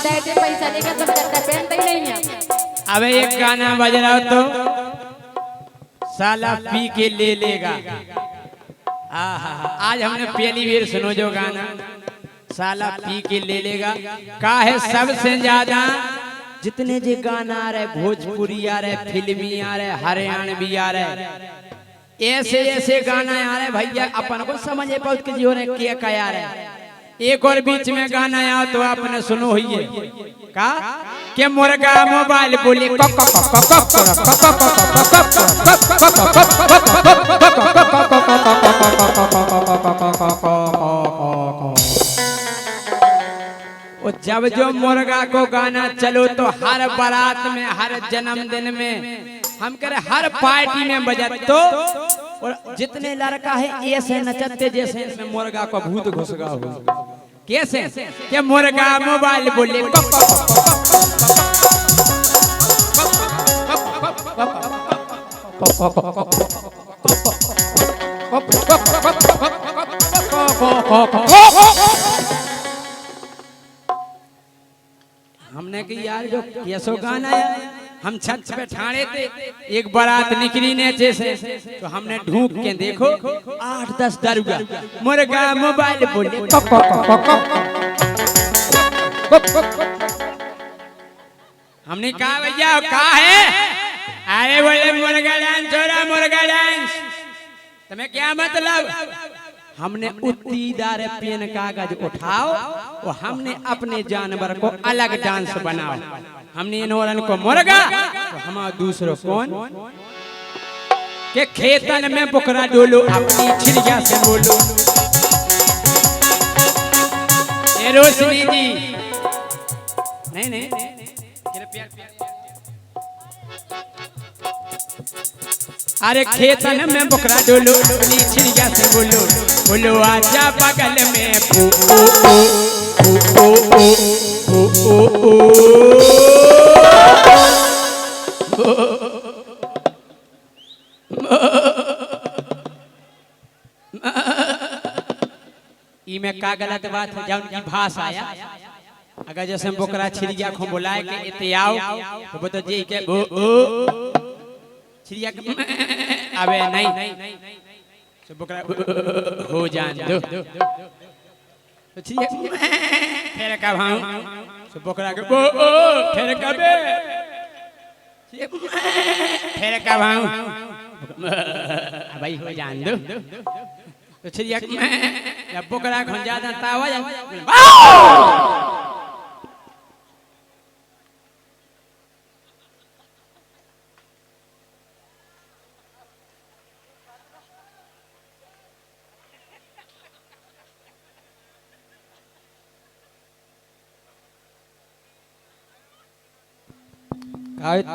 दे पैसा लेकर तुम चक्कर पहनते ही नहीं है। अबे एक गाना बज रहा हो तो साला पी के ले लेगा। आज हमने पहली बार सुनो जो गाना साला पी के ले लेगा का है सबसे ज्यादा जितने जे गाना आ रहे भोजपुरी आ रहे फिल्मी आ रहे हरियाणवी आ रहे ऐसे ऐसे गाना आ रहे भैया अपन को समझे पाओ कि जो ने क्या कया रहे। एक और बीच में गाना आया तो आपने सुनो ही का के मुर्गा मोबाइल बोले जब जो मुर्गा को गाना चलो तो हर बारात में हर जन्मदिन में हम कह रहे हर पार्टी में बजत तो और जितने लड़का है ऐसे नचते जैसे इसमें मुर्गा को भूत घुसगा हो कैसे क्या मुर्गा मोबाइल बोले हमने कि यार जो कैसो गाना है हम छत पे ठाणे थे एक बारात निकली ने जैसे तो हमने ढूंढ के देखो 8-10 दरुगा मुर्गा मोबाइल बोले हमने कहा भैया कहा है अरे बोले मुर्गा डांस हो रहा मुर्गा डांस तुम्हें क्या मतलब हमने उत्तीदार पेन कागज उठाओ और हमने अपने जानवर को अलग डांस बनाओ। हमने इन्होंने को मुर्गा तो हमारा दूसरो कौन के खेतन में बुकरा डोलो अपनी छिड़िया से बोलो। ए रोशनी जी नहीं अरे खेतन में बुकरा डोलो अपनी छिड़िया से बोलो बोलो आजा बगल में में का गलत बात है जब उनकी भाषा आया अगर जैसे बोकरा छिड़िया को बुलाए के इते आओ तो बता जी के छिड़िया अबे नहीं तो बोकरा हो जान दो तो छिड़िया फिर कब हम तो बोकरा के फिर कब फिर कब हम भाई हो जान दो तो छिड़िया जब बोकरा खन ज्यादा तावा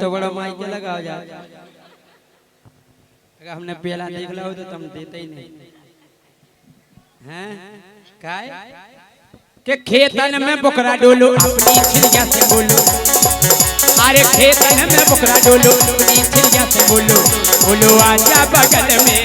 तो बड़ा माइक लगाओ जा अगर हमने पहला देख लो तो तुम देते ही नहीं हैं काय के खेतन में बोकरा डोलो अपनी छिड़िया से बोलो अरे खेतन में बोकरा डोलो अपनी छिड़िया से बोलो बोलो आजा बगल में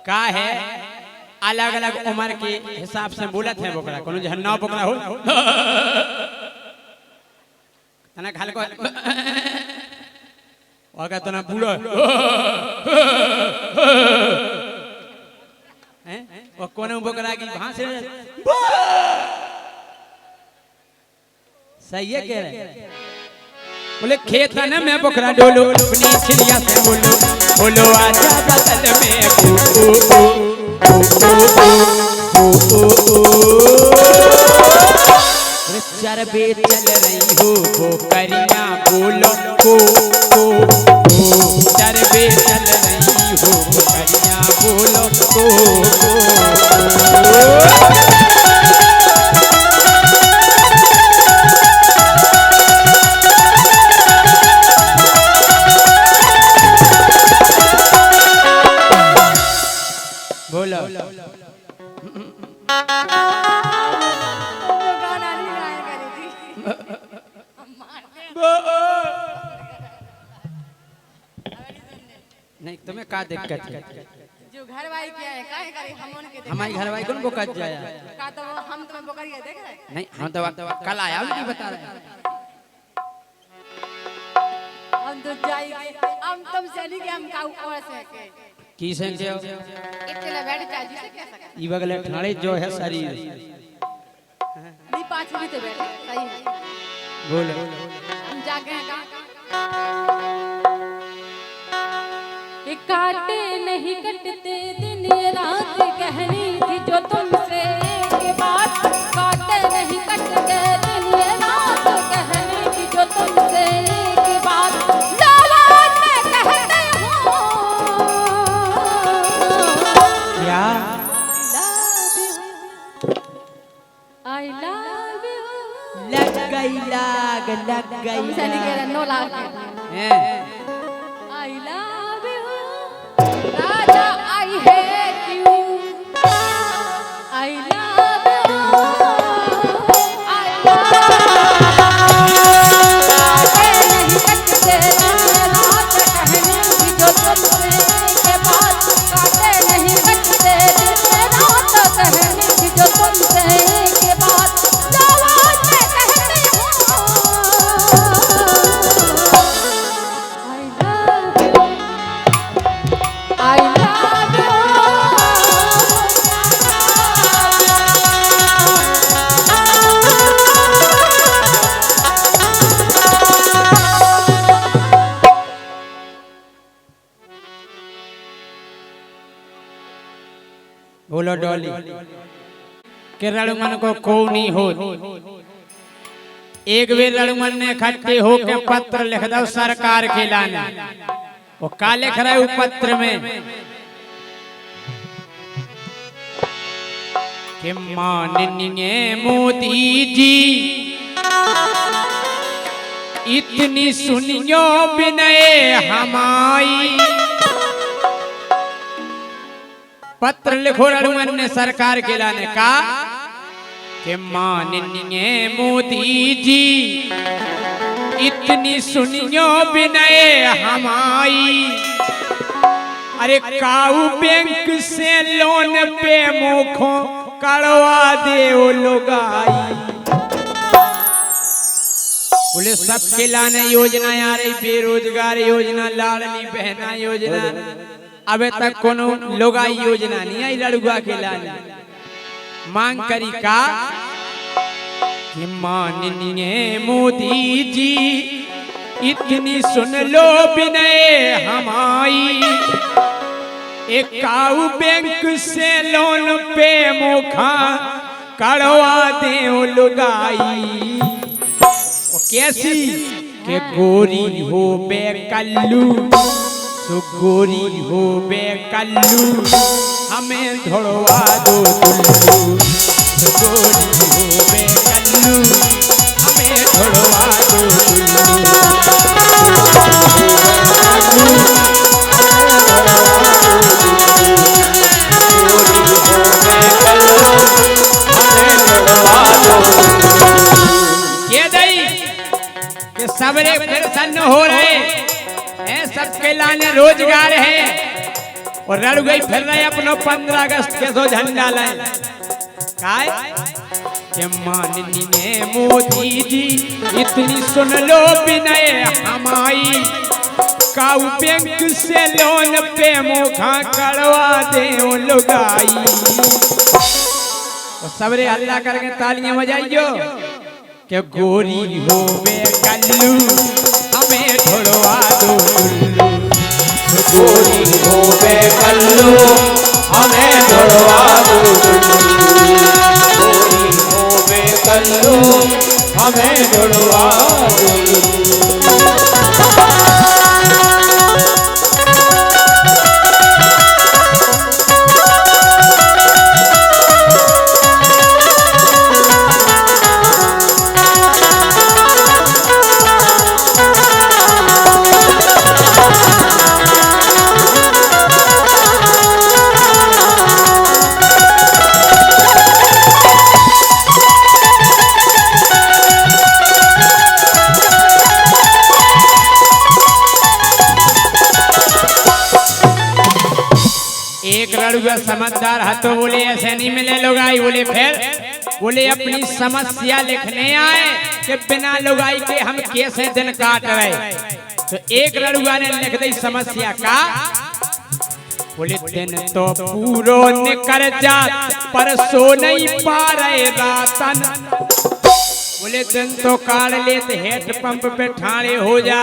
का है अलग अलग उम्र के हिसाब से बोलत है बोकरा कोनो झन्ना बोकरा हो तना खाल को वागा तना बूढ़ा हैं और कोनो बोकरा की भांस सही है कह रहे बोले खेतन में बोकरा डोलो अपनी छिड़िया से बोलो बोलो आजा बगल में चरबे चल रही हो बोकरिया बोलो चरबे चल रही हो बोकरिया बोलो नहीं तुम्हें का दिक्कत है? जो घर वाली क्या है काहे करे हमन के हमारी घर वाली कौन बोकत जाया? का तो हम तुम्हें बोकरिया देख रहे हैं। नहीं हम तो कल आया नहीं बता रहे हैं। हम तो जाएंगे हम तुम चली के हम काऊ और से के की से के इतने बैठ जा जी से कह सकते ई बगले ठाणे जो है शरीर नहीं पांच भी तो बैठे सही है। बोलो हम जागे हैं ये काटे नहीं कटते दिन ये रात कहनी थी जो तुमसे के बात काटे नहीं कटते दिन ये रात कहनी थी जो तुमसे के बात जवान में कहते हो क्या आई लव यू लग गई तुमसे नहीं कह रहे नो लाग हैं I love you, Raja. I hate you. I love you. I love you. नहीं कटते रात कहने की जो तुमसे के बाद काटे नहीं कटते रात कहने की जो तुमसे के बाद जवान में कहते हो I love you. बोलो डॉली के रणमन को कोनी हो एक वे रणमन ने इकट्ठे हो के पत्र लिख दो सरकार के लाने वो का लिख रहे हो पत्र में कि माननीय मोदी जी इतनी सुनियो विनय हमारी पत्र लिखो रणमन ने सरकार के लाने का कि माननीय मोदी जी इतनी सुनियो विनय हमारी अरे काऊ बैंक से लोन पे मुखों कड़वा दे ओ लोगाई बोले सबके लाने योजना आ रही बेरोजगार योजना लाडली बहना योजना अबे तक कोनो लोगाई योजना नहीं आई लड़ुआ के लाने मांग करी का कि माननीय मोदी जी इतनी सुन लो विनय हमारी एक काऊ बैंक से लोन पे मुखा कड़वा दे ओ लुगाई वो कैसी के गोरी हो बे कल्लू सो गोरी हो बे कल्लू हमें धोड़वा दो दुल्लू गोरी हो बे कल्लू हमें धोड़वा दो दुल्लू सबरे प्रसन्न हो रहे हैं सबके लाने रोजगार है और रड़ गई फिर रहे अपनो 15 अगस्त के सो झंडा लाए काय कि माननीय मोदी जी इतनी सुन लो विनय हमारी काऊ बैंक से लोन पे मुखा करवा दे ओ लुगाई सबरे हल्ला करके तालियां बजाइयो के गोरी हो बे कल्लू हमें धोड़वा दो दुल्लू गोरी हो बे कल्लू हमें धोड़वा दो दुल्लू गोरी हो बे कल्लू हमें धोड़वा दो दुल्लू एक लड़ुआ समझदार है तो बोले ऐसे नहीं मिले लुगाई, बोले फिर बोले अपनी समस्या लिखने आए कि बिना लुगाई के हम कैसे दिन काट रहे। तो एक लड़ुआ ने लिख दी समस्या का, बोले दिन तो पूरो निकल जा पर सो नहीं पा रहे रातन। बोले दिन तो काट लेते हेड पंप पे ठाणे हो जा,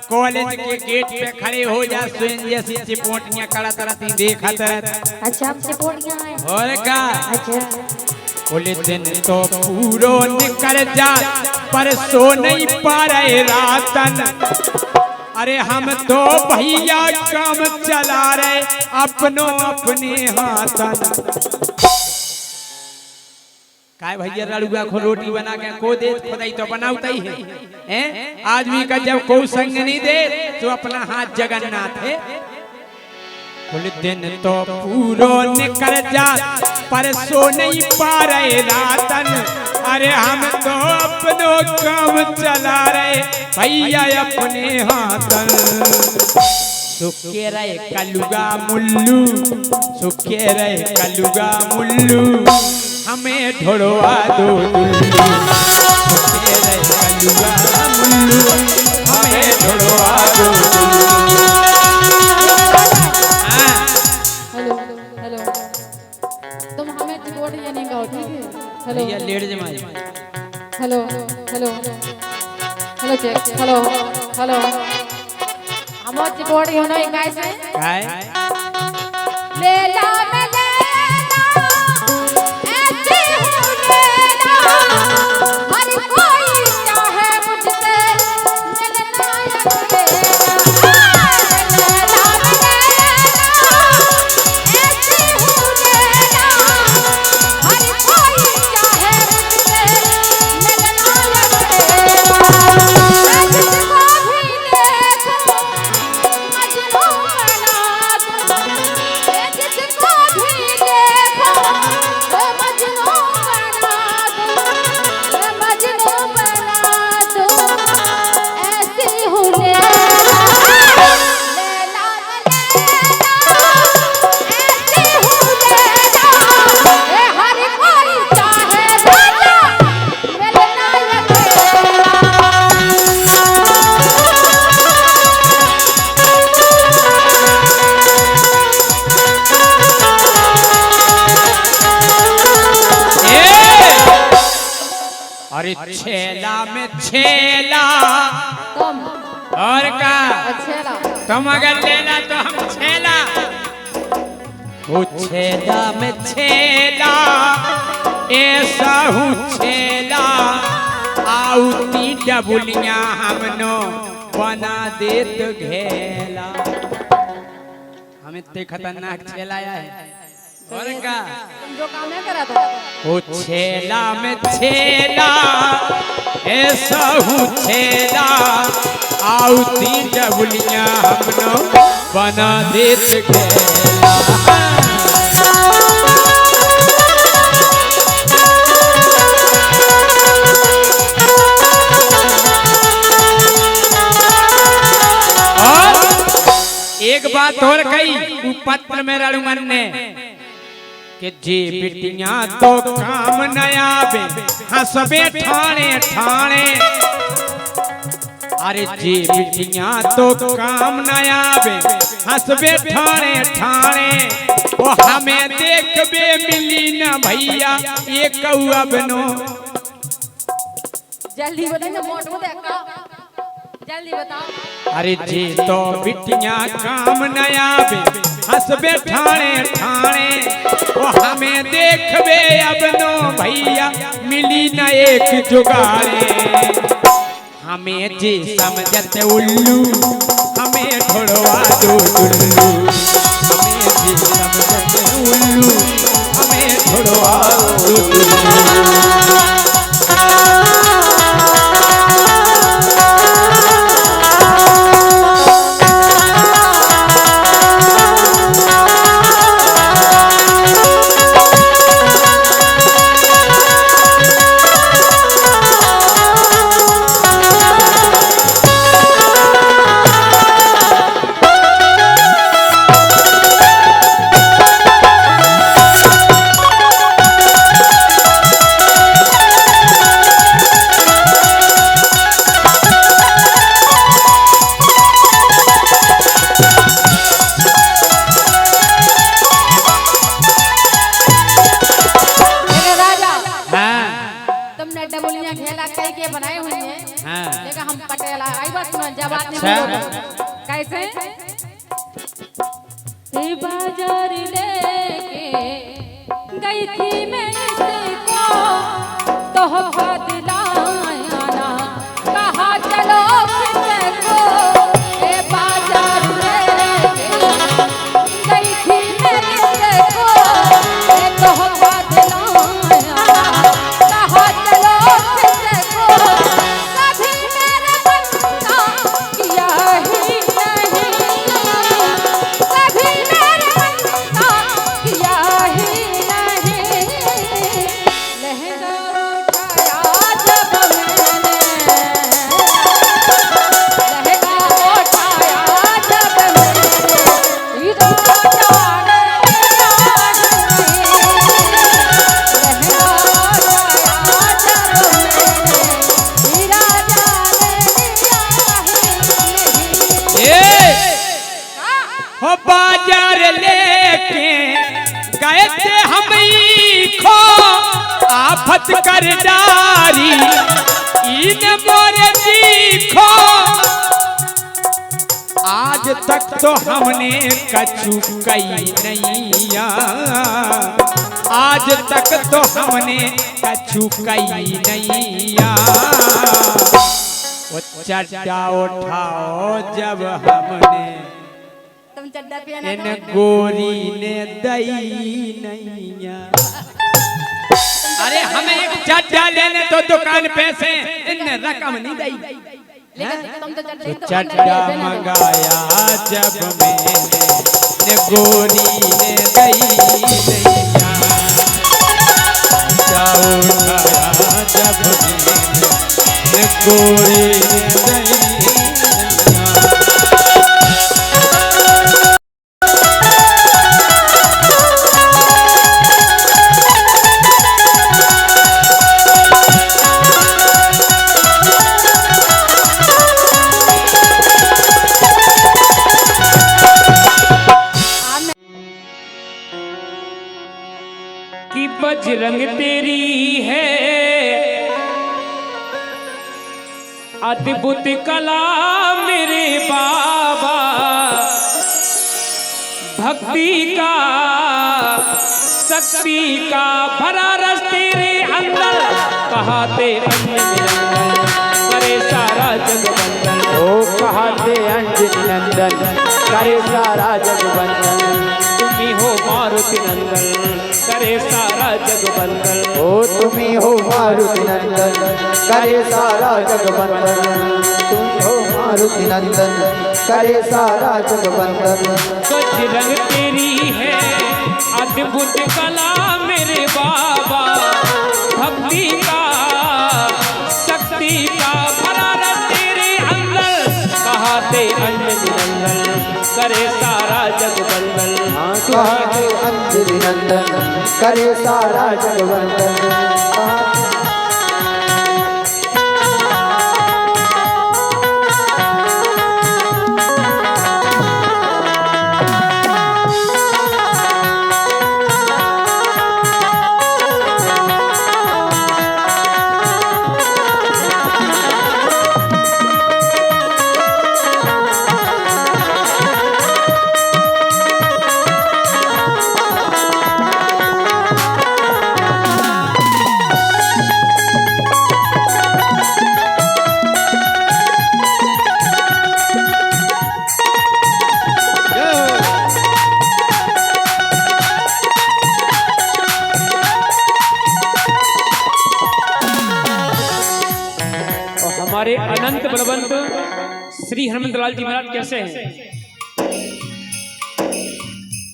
कॉलेज के गेट पे खड़े हो जा, सुन जैसी चिपोटियां कड़ा तरती देखत। अच्छा हम चिपोटियां हैं और का अच्छा। बोले दिन तो पूरो निकल जा पर सो नहीं पा रहे रातन। अरे हम तो भैया काम चला रहे अपनों अपने हाथन। काय भैया लड़ुआ को रोटी बना के को दे, खुदाई तो बनाता ही है। आदमी का जब कोई संग नहीं दे तो अपना हाथ जगन्नाथ है। बोले दिन तो पूरो निकल जा पर सो नहीं पा रहे रातन। अरे हम तो अपनों काम चला रहे भैया अपने हाथन। सुखे रहे कलुगा मुल्लू, सुखे रहे कलुगा मुल्लू, हमें ढोड़वा दो दुल्लू। सुखे रहे कलुगा मुल्लू, हमें ढोड़वा दो दुल्लू। हेलो तुम हमें चिपोटियां नहीं गाओ, ठीक है? हेलो भैया लेट जमाई। Hello hello hello check hello hello हम चिपोटी होना कैसे काय लेला में लेला ऐसी हूँ लेला, हर कोई चाहे मुझसे मिलना अकेला। लेला में लेला ऐसी हूँ लेला, हर कोई चाहे मुझसे मिलना अकेला। मैं जिसको भी देखूं मजनू बना दूं, मैं जिसको भी देखूं वो मजनू बना दूं, मैं मजनू बना दूं। ऐसी हूँ लैला, लैला ऐसी हूँ लैला, ये हर कोई चाहे राजा मिलना अकेला। अरे छेला में छेला तुम और का अच्छेला तुम अगर लेला तो हम छेला। वो छेला में छेला ऐसा हूँ छेला, आउती डबुलियाँ हमनो बना दे तो घेला। हमें इतने खतरनाक छेला आया है और का तुम जो काम है करा था वो छेला में छेला ऐसा हूँ छेला, आउती डबुलियाँ हमनो बना देत घेला। और एक बात और कही पत्र में रणमन ने कि जे बिटिया तो काम न आवे हंसबे ठाणे ठाणे। अरे जे बिटिया तो काम न आवे हंसबे ठाणे ठाणे, वो हमें देखबे मिली न भैया ये कौआ बनो। जल्दी बताओ ना मोट को देखा जल्दी बताओ। अरे जे तो बिटिया काम न आवे हंसबे ठाणे ठाणे, वो हमें देखबे अब नो भैया मिली न एक जुगाड़े। हमें जे समझते उल्लू हमें ढोड़वा दो दुल्लू, हमें जे समझते उल्लू हमें ढोड़वा दो दुल्लू। कैसे ये बाजार लेके गई थी मैं इसको तोहफा दिलाया ना कहा चलो फिर को ये बाजार लेके गई थी मैं इसको ये तोहफा दिलाया ना कहा चलो फिर को कभी मेरे मन का किया ही नहीं कभी मेरे मन का किया ही नहीं लहंगा उठाया जब मैंने लहंगा उठाया जब मैंने हीरो जाने लहंगा उठाया जब मैंने हीरा जाने ए हो बाजार लेके गए थे हम खो आफत कर डारी इन मोरे देखो आज तक तो हमने कछु कई नहीं आज तक तो हमने कछु कई नहीं वो चड्डा उठाओ जब हमने तुम चड्डा पहना इन गोरी ने दई नैया अरे हमें एक चड्डा लेने तो दुकान पे से इन रकम नहीं दई लेकिन तुम तो तो चड्डा मंगाया जब मैंने गोरी ने दई नैया चड्डा उठाया जब मैंने गोरी ने दई नैया कि बजरंग तेरी है अद्भुत कला मेरे बाबा भक्ति का शक्ति का भरा रस तेरे अंदर कहाते करे सारा जग बंधन ओ कहते अंजनी नंदन करे सारा जग बंधन तुम्ही हो मारुति नंदन करे सारा जग बंधन ओ तुम्ही हो मारुति नंदन करे सारा जग बंधन तुम हो मारुति नंदन करे सारा जग बंधन बजरंग तेरी है अद्भुत कला मेरे बाबा भक्ति का शक्ति का भरा रस तेरे अंदर कहाते अंजनी नंदन करे सारा जग बंधन कहते अंजनी नंदन करे सारा जग बंधन हमारे अनंत बलवंत श्री हनुमंतलाल जी महाराज कैसे हैं?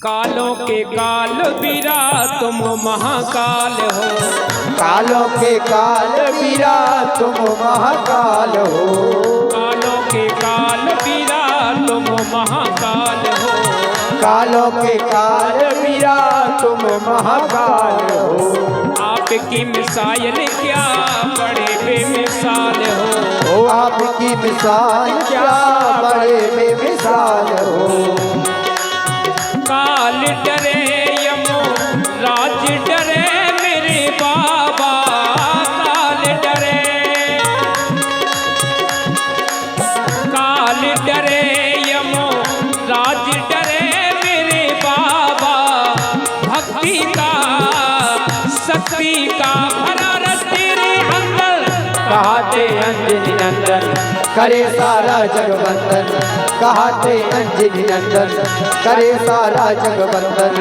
कालों के काल बीरा तुम महाकाल हो कालों के काल बीरा तुम महाकाल हो कालों के काल बीरा तुम महाकाल हो कालों के काल बीरा तुम महाकाल हो आपकी मिसाल क्या बड़े बेमिसाल हो ओ आपकी मिसाल क्या बड़े बेमिसाल हो काल डरे यमो राज डरे मेरे बाबा काल डरे कहते अंजनी नंदन करे सारा जगवंदन कहते अंजनी नंदन करे सारा जगवंदन।